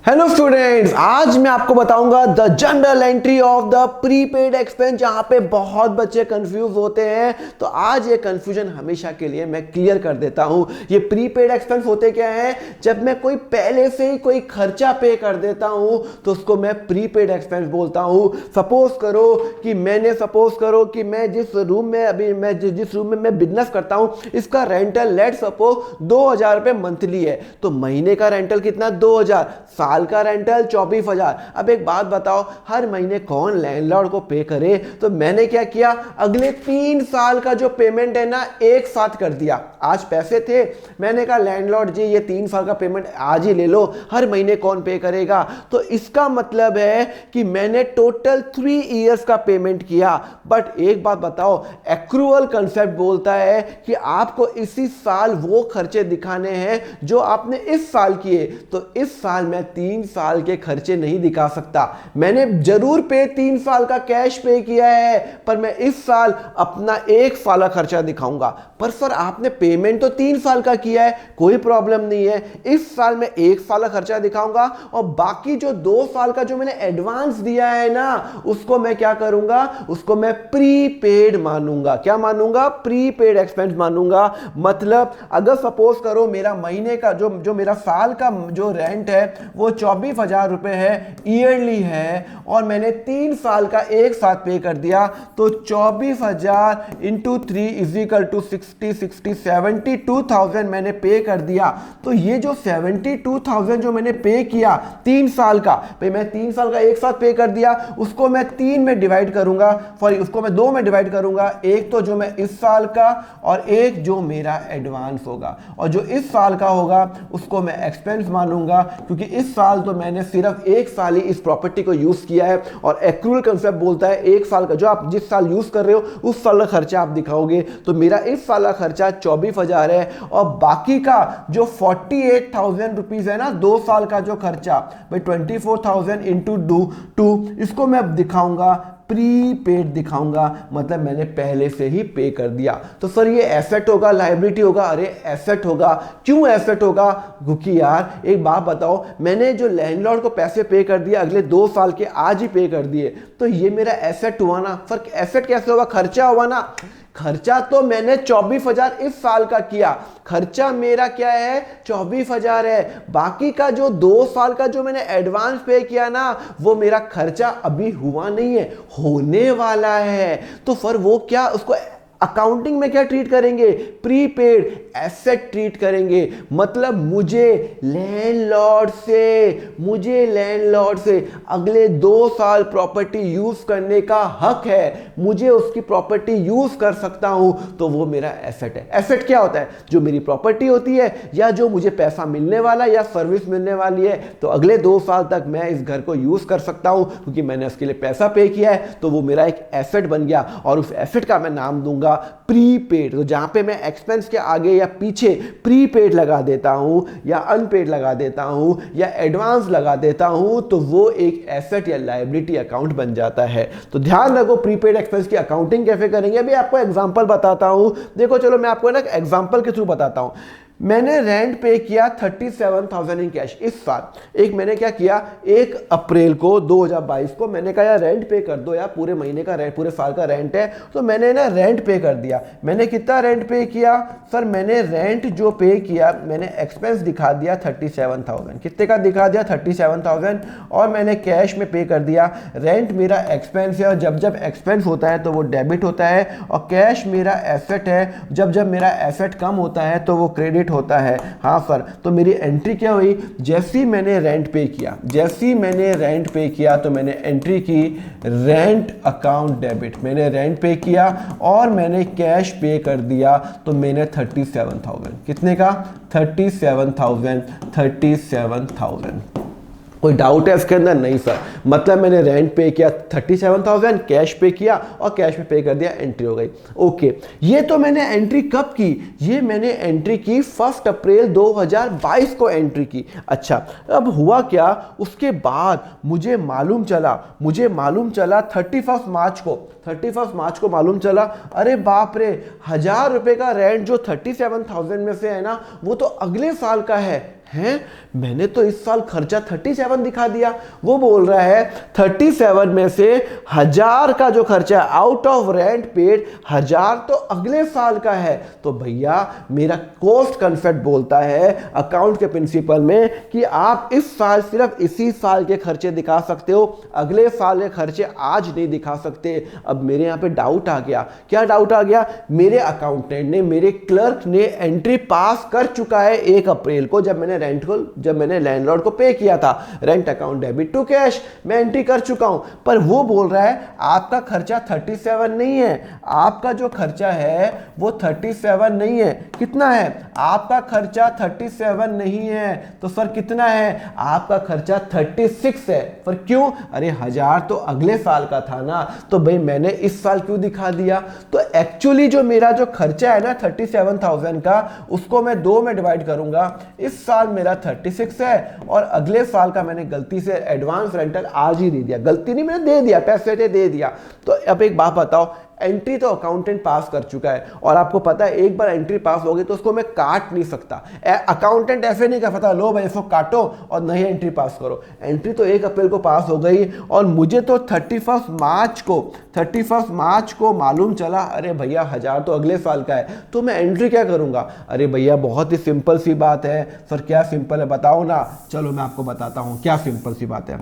Hello students, आज मैं आपको बताऊंगा the general entry of the prepaid expense. जहां पे बहुत बच्चे कंफ्यूज होते हैं, तो आज ये कंफ्यूजन हमेशा के लिए मैं क्लियर कर देता हूं। ये प्रीपेड एक्सपेंस होते क्या है? जब मैं कोई पहले से ही कोई खर्चा पे कर देता हूं तो उसको मैं प्रीपेड एक्सपेंस बोलता हूं। सपोज करो कि मैं जिस रूम में मैं बिजनेस करता हूं, इसका रेंटल लेट सपोज 2000 रुपए मंथली है। तो महीने का रेंटल कितना? 2000। साल का रेंटल 24,000। अब एक बात बताओ, हर महीने कौन लैंडलॉर्ड को पे करे? तो मैंने क्या किया, अगले 3 साल का जो पेमेंट है ना, एक साथ कर दिया। आज पैसे थे, मैंने कहा लैंडलॉर्ड जी ये 3 साल का पेमेंट आज ही ले लो, हर महीने कौन पे करेगा? तो इसका मतलब है कि मैंने टोटल 3 इयर्स का पेमेंट किया। बट एक बात बताओ, एक्रूअल कंसेप्ट बोलता है कि आपको इसी साल वो खर्चे दिखाने हैं जो आपने इस साल किए। तो इस साल मैं 3 साल के खर्चे नहीं दिखा सकता। मैंने जरूर 3 साल का कैश पे किया है, पर मैं इस साल अपना 1 साल का खर्चा दिखाऊंगा। पर सर आपने पेमेंट तो 3 साल का किया है, कोई प्रॉब्लम नहीं है। इस साल मैं 1 साल का खर्चा दिखाऊंगा और बाकी जो 2 साल का जो मैंने एडवांस दिया है ना, उसको मैं क्या करूंगा, उसको मैं प्रीपेड मानूंगा। क्या मानूंगा? प्रीपेड एक्सपेंस मानूंगा। मतलब अगर सपोज करो मेरा महीने का जो मेरा साल का जो रेंट है वो 24,000 रुपए है, ईयरली है, और मैंने 3 साल का एक साथ पे कर दिया। तो 24,000 इंटू 3 इज इक्वल टू 72,000 मैंने पे कर दिया। तो ये जो 72,000 जो मैंने पे किया 3 साल का, भाई मैं 3 साल का एक साथ पे कर दिया, उसको मैं 3 में डिवाइड करूंगा, उसको मैं 2 में डिवाइड करूंगा। एक तो जो मैं इस साल का और एक जो मेरा एडवांस होगा, और जो इस साल का होगा उसको मैं एक्सपेंस मानूंगा, क्योंकि इस साल तो मैंने सिर्फ 1 साल ही इस प्रॉपर्टी को यूज किया है। और एक्रूअल कंसेप्ट बोलता है 1 साल का, जो आप जिस साल यूज कर रहे हो उस साल का खर्चा आप दिखाओगे। तो मेरा इस साल का खर्चा 24,000 है, और बाकी का जो 48,000 रुपीज है ना, 2 साल का जो खर्चा, भाई 24,000 इंटू 2, इसको मैं अब दिखाऊंगा प्रीपेड दिखाऊंगा। मतलब मैंने पहले से ही पे कर दिया। तो सर ये एसेट होगा, लायबिलिटी होगा? अरे एसेट होगा। क्यों एसेट होगा? क्योंकि यार एक बात बताओ, मैंने जो लैंडलॉर्ड को पैसे पे कर दिए अगले 2 साल के, आज ही पे कर दिए, तो ये मेरा एसेट हुआ ना। सर एसेट कैसे होगा? खर्चा हुआ ना। खर्चा तो मैंने 24,000 इस साल का किया, खर्चा मेरा क्या है? 24,000 है। बाकी का जो 2 साल का जो मैंने एडवांस पे किया ना, वो मेरा खर्चा अभी हुआ नहीं है, होने वाला है। तो फिर वो क्या, उसको अकाउंटिंग में क्या ट्रीट करेंगे? प्रीपेड एसेट ट्रीट करेंगे। मतलब मुझे लैंडलॉर्ड से अगले 2 साल प्रॉपर्टी यूज करने का हक है, मुझे उसकी प्रॉपर्टी यूज कर सकता हूं, तो वो मेरा एसेट है। एसेट क्या होता है? जो मेरी प्रॉपर्टी होती है, या जो मुझे पैसा मिलने वाला या सर्विस मिलने वाली है, तो अगले 2 साल तक मैं इस घर को यूज कर सकता हूं, क्योंकि मैंने उसके लिए पैसा पे किया है। तो वो मेरा एक एसेट बन गया, और उस एसेट का मैं नाम दूंगा प्रीपेड। तो जहां पे मैं एक्सपेंस के आगे या पीछे प्रीपेड लगा देता हूं, या अनपेड लगा देता हूं, या एडवांस लगा देता हूं, तो वो एक एसेट या लायबिलिटी अकाउंट बन जाता है। तो ध्यान रखो, प्रीपेड एक्सपेंस की अकाउंटिंग कैसे करेंगे, अभी आपको एग्जांपल बताता हूं। देखो चलो मैं आपको ना एग्जांपल के थ्रू बताता हूं। मैंने रेंट पे किया 37,000 इन कैश इस साल। एक मैंने क्या किया, 1 अप्रैल को 2022 को मैंने कहा यार रेंट पे कर दो यार, पूरे महीने का रेंट, पूरे साल का रेंट है। तो मैंने ना रेंट पे कर दिया। मैंने कितना रेंट पे किया? सर मैंने रेंट जो पे किया, मैंने एक्सपेंस दिखा दिया 37,000। कितने का दिखा दिया? 37,000। और मैंने कैश में पे कर दिया। रेंट मेरा एक्सपेंस है, और जब जब एक्सपेंस होता है तो वो डेबिट होता है, और कैश मेरा एसेट है, जब जब मेरा एसेट कम होता है तो वो क्रेडिट होता है। हाँ सर, तो मेरी एंट्री क्या हुई? जैसी मैंने रेंट पे किया, तो मैंने एंट्री की रेंट अकाउंट डेबिट। मैंने रेंट पे किया और मैंने कैश पे कर दिया, तो मैंने 37,000, कितने का? 37,000। कोई डाउट है इसके अंदर? नहीं सर। मतलब मैंने रेंट पे किया 37,000, कैश पे किया और कैश में पे कर दिया, एंट्री हो गई। ओके, ये तो मैंने एंट्री कब की? ये मैंने एंट्री की 1 अप्रैल 2022 को एंट्री की। अच्छा, अब हुआ क्या? उसके बाद मुझे मालूम चला 31 मार्च को मालूम चला, अरे बाप रे, 1,000 रुपए का रेंट जो 37,000 में से है ना, वो तो अगले साल का है। हैं, मैंने तो इस साल खर्चा 37 दिखा दिया। वो बोल रहा है 37 में से 1000 का जो खर्चा आउट ऑफ रेंट पेड 1000 तो अगले साल का है। तो भैया मेरा कॉस्ट कंसेप्ट बोलता है अकाउंट के प्रिंसिपल में कि आप इस साल सिर्फ इसी साल के खर्चे दिखा सकते हो, अगले साल के खर्चे आज नहीं दिखा सकते। अब मेरे यहाँ पे डाउट आ गया। क्या डाउट आ गया? मेरे अकाउंटेंट ने, मेरे क्लर्क ने एंट्री पास कर चुका है 1 अप्रैल को, जब मैंने लैंडलॉर्ड को पे किया था। Rent account debit to cash मैं एंट्री कर चुका हूं। पर वो बोल रहा है आपका खर्चा 37 नहीं है, आपका जो खर्चा है वो 37 नहीं है। कितना है? आपका खर्चा 37 नहीं है। तो सर कितना है? आपका खर्चा 36 है। पर क्यों? अरे 1000 तो अगले साल का था ना, तो भाई मैंने इस साल क्यों दिखा दिया? तो एक्चुअली जो मेरा जो खर्चा है ना 37,000 का, उसको मैं 2 में डिवाइड करूंगा। इस साल मेरा 36 है और अगले साल का मैंने गलती से एडवांस रेंटल आज ही दे दिया। गलती नहीं, मैंने दे दिया, पैसे दे दिया। तो अब एक बात बताओ, एंट्री तो अकाउंटेंट पास कर चुका है और आपको पता है एक बार एंट्री पास हो गई तो उसको मैं काट नहीं सकता। अकाउंटेंट ऐसे नहीं कर सकता लो भाई इसको काटो और नई एंट्री पास करो। एंट्री तो 1 अप्रैल को पास हो गई और मुझे तो 31 मार्च को मालूम चला अरे भैया 1000 तो अगले साल का है, तो मैं एंट्री क्या करूंगा? अरे भैया बहुत ही सिंपल सी बात है। सर क्या सिंपल है बताओ ना। चलो मैं आपको बताता हूं क्या सिंपल सी बात है।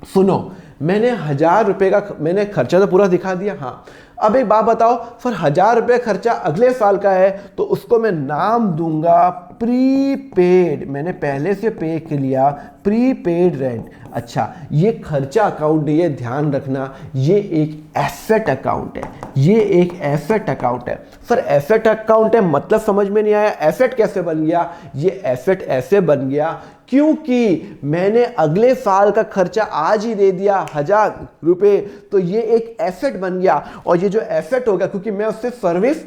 सुनो, मैंने 1000 रुपए का मैंने खर्चा तो पूरा दिखा दिया। हाँ, अब एक बात बताओ, फिर 1000 रुपये खर्चा अगले साल का है तो उसको मैं नाम दूंगा प्रीपेड। मैंने पहले से पे कर लिया प्रीपेड रेंट। अच्छा, ये खर्चा अकाउंट, ये ध्यान रखना, ये एक एसेट अकाउंट है। ये एक एसेट अकाउंट है। सर एसेट अकाउंट है मतलब समझ में नहीं आया। एसेट कैसे बन गया? ये एसेट ऐसे बन गया क्योंकि मैंने अगले साल का खर्चा आज ही दे दिया 1000 रुपये, तो ये एक एसेट बन गया। और ये जो एसेट हो गया क्योंकि मैं उससे सर्विस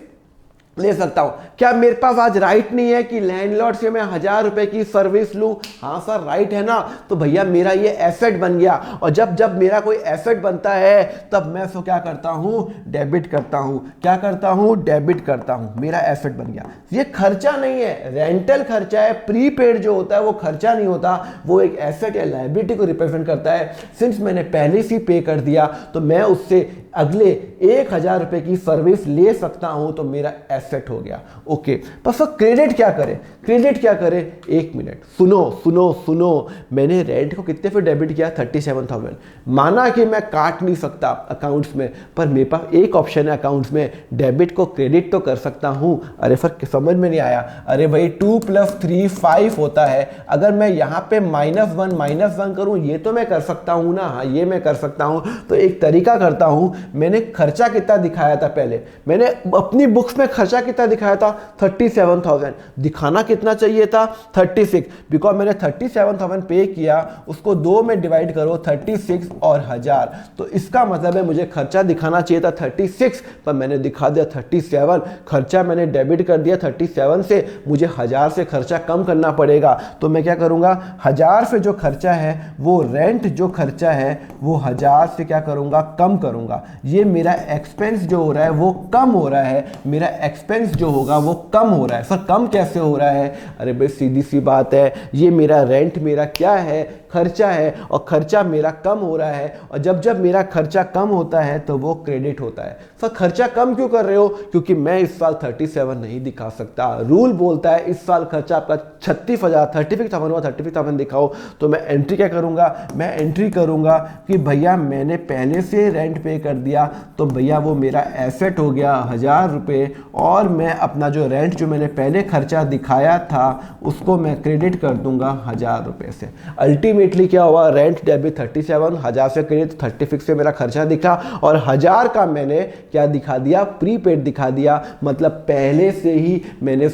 ले सकता हूं। क्या मेरे पास आज राइट नहीं है कि लैंडलॉर्ड से मैं 1000 रुपए की सर्विस लूं? हाँ सर राइट है ना। तो भैया मेरा ये एसेट बन गया और जब जब मेरा कोई एसेट बनता है तब मैं उसको क्या करता हूं? डेबिट करता हूं। क्या करता हूं? डेबिट करता हूं। मेरा एसेट बन गया। ये खर्चा नहीं है, रेंटल खर्चा है। प्रीपेड जो होता है वो खर्चा नहीं होता, वो एक एसेट या लायबिलिटी को रिप्रेजेंट करता है। सिंस मैंने पहले से पे कर दिया तो मैं उससे अगले 1000 रुपए की सर्विस ले सकता हूं, तो मेरा एसेट हो गया। ओके, पर सर क्रेडिट क्या करें? क्रेडिट क्या करें? 1 मिनट, सुनो। मैंने रेंट को कितने पे डेबिट किया? 37,000। माना कि मैं काट नहीं सकता अकाउंट्स में, पर मेरे पास एक ऑप्शन है अकाउंट्स में, डेबिट को क्रेडिट तो कर सकता हूं। अरे सर समझ में नहीं आया। अरे भाई 2 + 3 5 होता है। अगर मैं यहां पे -1 करूं, ये तो मैं कर सकता हूं ना। हाँ ये मैं कर सकता हूं। तो एक तरीका करता हूं, मैंने खर्चा कितना दिखाया था पहले, मैंने अपनी बुक्स में खर्चा कितना दिखाया था? 37,000। दिखाना कितना चाहिए था? 36। बिकॉज मैंने 37,000 पे किया, उसको 2 में डिवाइड करो, 36 और 1000। तो इसका मतलब है मुझे खर्चा दिखाना चाहिए था 36, पर मैंने दिखा दिया 37। खर्चा मैंने डेबिट कर दिया 37 से, मुझे 1000 से खर्चा कम करना पड़ेगा। तो मैं क्या करूंगा? 1000 से जो खर्चा है वो रेंट जो खर्चा है वो 1000 से क्या करूंगा? कम करूंगा। ये मेरा एक्सपेंस जो हो रहा है वो कम हो रहा है। मेरा एक्सपेंस जो होगा वो कम हो रहा है। सर कम कैसे हो रहा है? अरे भाई सीधी सी बात है, ये मेरा रेंट मेरा क्या है? खर्चा है, और खर्चा मेरा कम हो रहा है। और जब जब मेरा खर्चा कम होता है तो वो क्रेडिट होता है। सर खर्चा कम क्यों कर रहे हो? क्योंकि मैं इस साल 37 नहीं दिखा सकता। रूल बोलता है इस साल खर्चा आपका 36,000 दिखाओ। तो मैं एंट्री क्या करूंगा? मैं एंट्री करूंगा कि भैया मैंने पहले से रेंट पे कर दिया, तो भैया वो मेरा एसेट हो गया 1000 रुपये, और मैं अपना जो रेंट जो मैंने पहले खर्चा दिखाया था उसको मैं क्रेडिट कर दूंगा 1000 रुपये से। अल्टीमेटली क्या हुआ? रेंट डेबिट 37, 1000 से क्रेडिट 36 से मेरा खर्चा दिखा, और 1000 का मैंने क्या दिखा दिया? प्रीपेड दिखा दिया। मतलब पहले से ही मैंने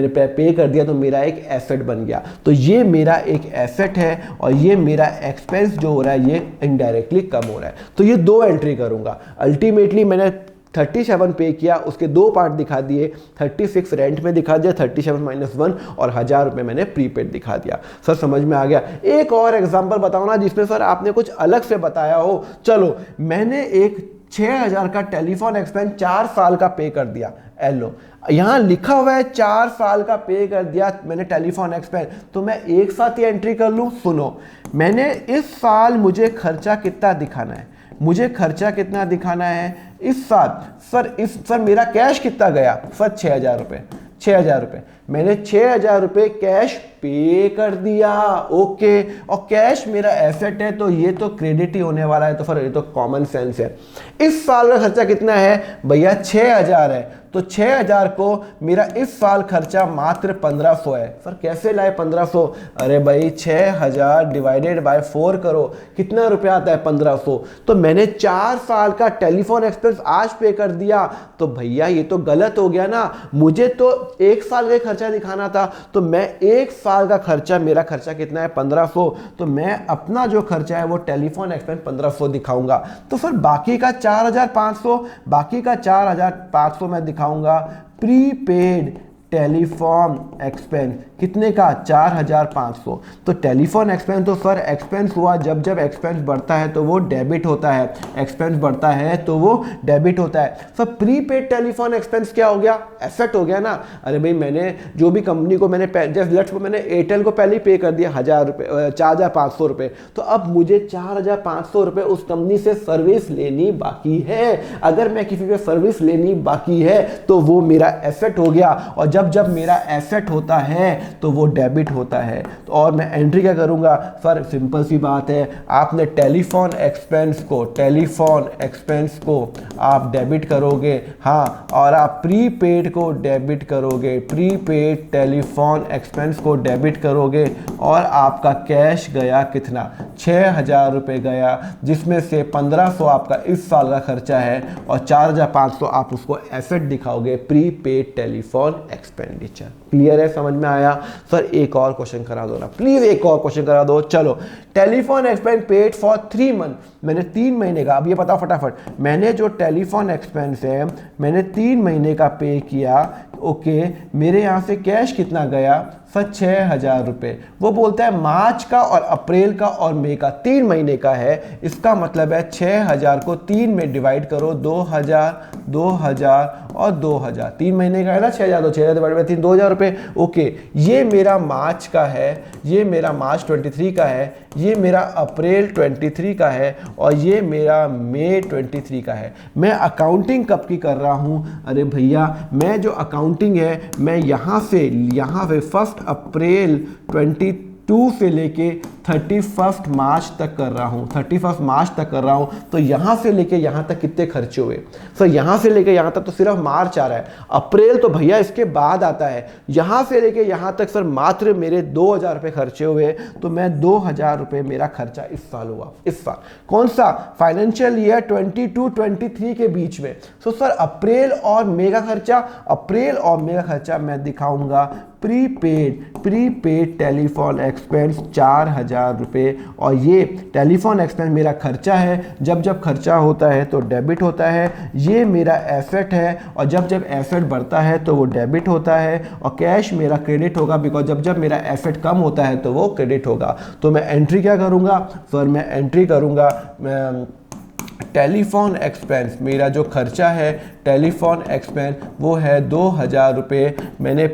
पे कर दिया, तो मेरा एक एसेट बन गया। तो ये मेरा एक एसेट है और ये मेरा एक्सपेंस जो हो रहा है ये इनडायरेक्टली कम हो रहा है। तो ये 2 एंट्री करूंगा। अल्टीमेटली मैंने 37 पे किया, उसके 2 पार्ट दिखा दिए। 36 रेंट में दिखा दिया, 37 - 1, और 1000 रुपये मैंने प्रीपेड दिखा दिया। सर समझ में आ गया? एक और एग्जांपल बताओ ना जिसमें सर आपने कुछ अलग से बताया हो। चलो, मैंने एक 6,000 का टेलीफोन एक्सपेंस 4 साल का पे कर दिया। एलो यहाँ लिखा हुआ है 4 साल का पे कर दिया मैंने टेलीफोन एक्सपेंस, तो मैं एक साथ ही एंट्री कर लूँ। सुनो, मैंने इस साल मुझे खर्चा कितना दिखाना है, मुझे खर्चा कितना दिखाना है इस साल। सर मेरा कैश कितना गया? सर 6,000 रुपये, 6,000 रुपये मैंने 6,000 रुपये कैश पे कर दिया। ओके, और कैश मेरा एसेट है तो ये तो क्रेडिट ही होने वाला है, तो फिर ये तो कॉमन सेंस है। इस साल का खर्चा कितना है भैया? 6,000 है, तो 6,000 को मेरा इस साल खर्चा मात्र 1,500 है। सर कैसे लाए 1,500? अरे भाई 6,000 डिवाइडेड बाय 4 करो, कितना रुपया आता है? 1,500। तो मैंने 4 साल का टेलीफोन एक्सपेंस आज पे कर दिया, तो भैया ये तो गलत हो गया ना। मुझे तो एक साल का खर्चा दिखाना था, तो मैं एक साल का खर्चा, मेरा खर्चा कितना है? 1,500, तो मैं अपना जो खर्चा है वो टेलीफोन एक्सपेंस 1,500 दिखाऊंगा। तो फिर बाकी का 4,500, बाकी का 4,500 मैं दिखाऊंगा प्रीपेड टेलीफोन एक्सपेंस। कितने का? 4,500। तो टेलीफोन एक्सपेंस तो सर एक्सपेंस हुआ, जब जब एक्सपेंस बढ़ता है तो वो डेबिट होता है, एक्सपेंस बढ़ता है तो वो डेबिट होता है। सर प्रीपेड टेलीफोन एक्सपेंस क्या हो गया? एसेट हो गया ना। अरे भाई मैंने जो भी कंपनी को मैंने मैंने एयरटेल को पहले ही पे कर दिया 1,000 रुपये, 4,500 रुपये, तो अब मुझे 4,500 रुपये उस कंपनी से सर्विस लेनी बाकी है। अगर मैं किसी से सर्विस लेनी बाकी है तो वो मेरा एसेट हो गया, और जब जब मेरा एसेट होता है तो वो डेबिट होता है। तो और मैं एंट्री क्या करूंगा? सर सिंपल सी बात है, आपने टेलीफोन एक्सपेंस को आप डेबिट करोगे, हाँ, और आप प्रीपेड को डेबिट करोगे, प्रीपेड टेलीफोन एक्सपेंस को डेबिट करोगे, और आपका कैश गया कितना? 6,000 रुपये गया, जिसमें से 1,500 आपका इस साल का खर्चा है और 4,500 आप उसको एसेट दिखाओगे, प्रीपेड टेलीफोन एक्सपेंडिचर। क्लियर है? समझ में आया? सर एक और क्वेश्चन करा दो ना प्लीज, एक और क्वेश्चन करा दो। चलो, telephone expense paid for 3 month, मैंने 3 महीने का, अब ये बताओ फटाफट, मैंने जो टेलीफोन एक्सपेंस है मैंने 3 महीने का पे किया। ओके, मेरे यहाँ से कैश कितना गया? सर 6,000 रुपये। वो बोलता है मार्च का और अप्रैल का और मई का, 3 महीने का है। इसका मतलब है 6,000 को 3 में डिवाइड करो, 2,000, 2,000 और 2,000, 3 महीने का है ना 6,000, तो 6,000 डिवाइड बाय 3, 2,000 रुपये। ओके, ये मेरा मार्च का है, ये मेरा मार्च 23 का है, ये मेरा अप्रैल 23 का है, और ये मेरा मई 23 का है। मैं अकाउंटिंग कब की कर रहा हूँ? अरे भैया मैं जो अकाउंटिंग है मैं यहाँ से 1 अप्रैल 22 से लेके 31 मार्च तक कर रहा हूँ, 31 मार्च तक कर रहा हूँ। तो यहाँ से लेके यहाँ तक कितने खर्चे हुए? सर यहाँ से लेके यहाँ तक तो सिर्फ मार्च आ रहा है, अप्रैल तो भैया इसके बाद आता है। यहाँ से लेके यहाँ तक सर मात्र मेरे 2,000 रुपये खर्चे हुए, तो मैं 2,000 रुपये मेरा खर्चा इस साल हुआ। इस साल कौन सा? फाइनेंशियल ईयर 22-23 के बीच में। तो सर अप्रैल और मई का खर्चा, अप्रैल और मई का खर्चा मैं दिखाऊंगा प्रीपेड टेलीफोन एक्सपेंस 4,000 रुपये। और ये टेलीफोन एक्सपेंस मेरा खर्चा है, जब जब खर्चा होता है तो डेबिट होता है। ये मेरा एसेट है, और जब जब एसेट बढ़ता है तो वो डेबिट होता है, और कैश मेरा क्रेडिट होगा, बिकॉज जब जब मेरा एसेट कम होता है तो वो क्रेडिट होगा। तो मैं एंट्री क्या करूँगा? सर मैं एंट्री करूँगा टेलीफोन एक्सपेंस, मेरा जो खर्चा है टेलीफोन एक्सपेंस वो है 2,000 रुपये। मैंने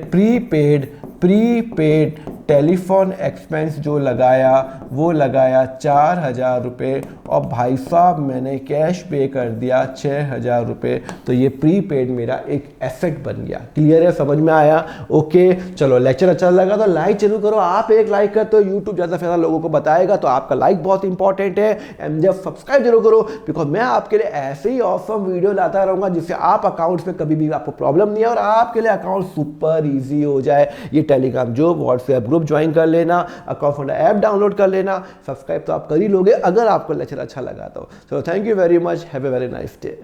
प्रीपेड टेलीफोन एक्सपेंस जो लगाया वो लगाया 4,000 रुपये, और भाई साहब मैंने कैश पे कर दिया 6,000 रुपये। तो ये प्रीपेड मेरा एक एसेट बन गया। क्लियर है? समझ में आया? ओके, चलो लेक्चर अच्छा लगा तो लाइक जरूर करो। आप एक लाइक करते हो यूट्यूब ज़्यादा से ज़्यादा लोगों को बताएगा, तो आपका लाइक बहुत इंपॉर्टेंट है। एंड जब सब्सक्राइब जरूर करो, बिकॉज मैं आपके लिए ऐसे ही ऑसम वीडियो लाता रहूँगा जिससे आप अकाउंट्स में कभी भी आपको प्रॉब्लम नहीं है और आपके लिए अकाउंट सुपर ईजी हो जाए। ये टेलीग्राम जो व्हाट्सएप ग्रुप ज्वाइन कर लेना, अकाउंट फाउंडर ऐप डाउनलोड कर लेना, सब्सक्राइब तो आप कर ही लोगे अगर आपको लेक्चर अच्छा लगा तो। So thank you very much, have a very nice day.